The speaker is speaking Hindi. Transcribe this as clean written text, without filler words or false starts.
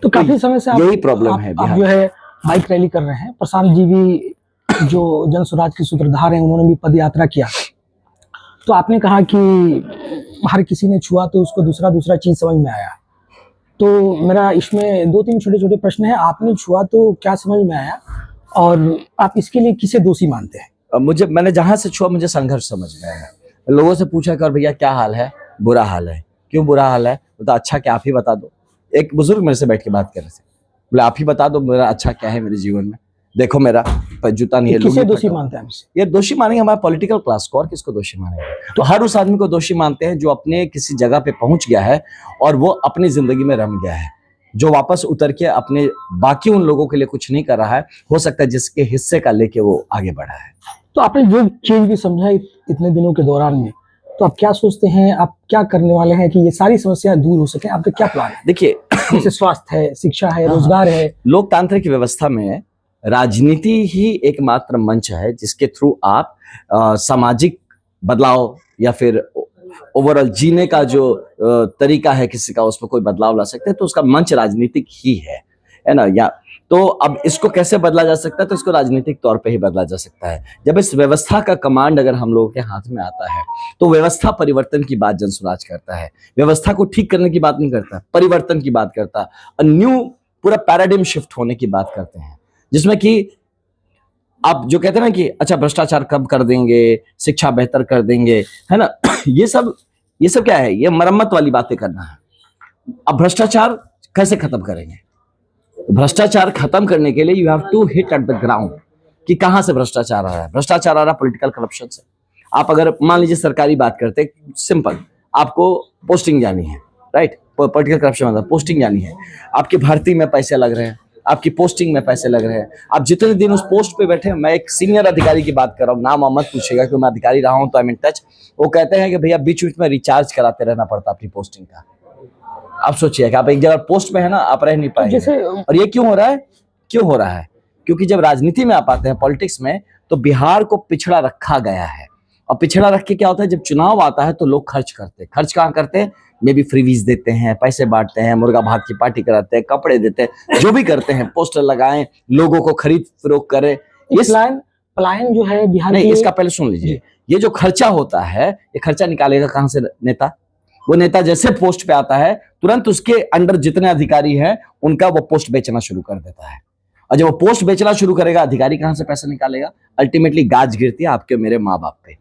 तो काफी समय से यही प्रॉब्लम है आप जो है बाइक रैली कर रहे हैं। प्रशांत जी भी जो जन स्वराज के सूत्रधार हैं, उन्होंने भी पद यात्रा किया। तो आपने कहा कि हर किसी ने छुआ तो उसको दूसरा दूसरा चीज समझ में आया। तो मेरा इसमें 2-3 छोटे छोटे प्रश्न है। आपने छुआ तो क्या समझ में आया, और आप इसके लिए किसे दोषी मानते हैं? मैंने जहां से छुआ मुझे संघर्ष समझ में आया। लोगों से पूछा कि और भैया क्या हाल है? बुरा हाल है। क्यों बुरा हाल है? तो अच्छा क्या आप ही बता दो। एक बुजुर्ग मेरे से बैठ के बात कर रहे थे, बोले आप ही बता दो मेरा अच्छा क्या है मेरे जीवन में। देखो मेरा जूता नहीं है। किसे दोषी मानते हैं? ये दोषी मानेंगे हमारा पॉलिटिकल क्लास को, और किसको दोषी मानेंगे? तो हर उस आदमी को दोषी मानते हैं जो अपने किसी जगह पे पहुंच गया है और वो अपनी जिंदगी में रम गया है, जो वापस उतर के अपने बाकी उन लोगों के लिए कुछ नहीं कर रहा है, हो सकता है जिसके हिस्से का लेके वो आगे बढ़ा है। तो आपने जो चीज भी समझा इतने दिनों के दौरान में, तो आप क्या सोचते हैं, आप क्या करने वाले हैं कि ये सारी समस्याएं दूर हो सके? आपका क्या प्लान है? देखिए, जैसे स्वास्थ्य है, शिक्षा है, रोजगार है। लोकतांत्रिक व्यवस्था में राजनीति ही एकमात्र मंच है जिसके थ्रू आप सामाजिक बदलाव या फिर ओवरऑल जीने का जो तरीका है किसी का, उसमें कोई बदलाव ला सकते हैं। तो उसका मंच राजनीतिक ही है ना? या तो अब इसको कैसे बदला जा सकता है? तो इसको राजनीतिक तौर पे ही बदला जा सकता है। जब इस व्यवस्था का कमांड अगर हम लोगों के हाथ में आता है तो व्यवस्था परिवर्तन की बात जनसुराज करता है। व्यवस्था को ठीक करने की बात नहीं करता, परिवर्तन की बात करता, न्यू पूरा पैराडिम शिफ्ट होने की बात करते हैं, जिसमें कि आप जो कहते हैं ना कि अच्छा भ्रष्टाचार कम कर देंगे, शिक्षा बेहतर कर देंगे, है ना? ये सब क्या है? ये मरम्मत वाली बातें करना है। अब भ्रष्टाचार कैसे खत्म करेंगे? भ्रष्टाचार खत्म करने के लिए you have to hit at the ground कि कहां से भ्रष्टाचार आ रहा है। भ्रष्टाचार आ रहा है पॉलिटिकल करप्शन से। आप अगर मान लीजिए सरकारी बात करते हैं, सिंपल, आपको पोस्टिंग जानी है, राइट? पॉलिटिकल करप्शन मतलब पोस्टिंग जानी है, आपकी भर्ती में पैसे लग रहे हैं, आपकी पोस्टिंग में पैसे लग रहे हैं, आप जितने दिन उस पोस्ट पे बैठे हैं। मैं एक सीनियर अधिकारी की बात कर रहा हूँ, नाम मत पूछेगा क्योंकि मैं अधिकारी रहा हूँ तो आई एम इन टच। वो कहते हैं कि भैया बीच बीच में रिचार्ज कराते रहना पड़ता अपनी पोस्टिंग का। आप सोचिए कि आप एक जगह पोस्ट में है ना, आप रह नहीं पाएंगे। और ये क्यों हो रहा है? क्योंकि जब राजनीति में आप आते हैं, पॉलिटिक्स में, तो बिहार को पिछड़ा रखा गया है। और पिछड़ा रख के क्या होता है, जब चुनाव आता है तो लोग खर्च करते हैं। खर्च कहाँ करते हैं? मे भी फ्रीवीज देते हैं, पैसे बांटते हैं, मुर्गा भात की पार्टी कराते हैं, कपड़े देते हैं, जो भी करते हैं, पोस्टर लगाएं, लोगों को खरीद फरोख्त करें। पलायन जो है बिहार नहीं, इसका पहले सुन लीजिए। ये जो खर्चा होता है, ये खर्चा निकालेगा कहां से नेता? वो नेता जैसे पोस्ट पे आता है तुरंत उसके अंडर जितने अधिकारी हैं उनका वो पोस्ट बेचना शुरू कर देता है। और जब वो पोस्ट बेचना शुरू करेगा, अधिकारी कहां से पैसा निकालेगा? अल्टीमेटली गाज गिरती है आपके मेरे माँ बाप पे।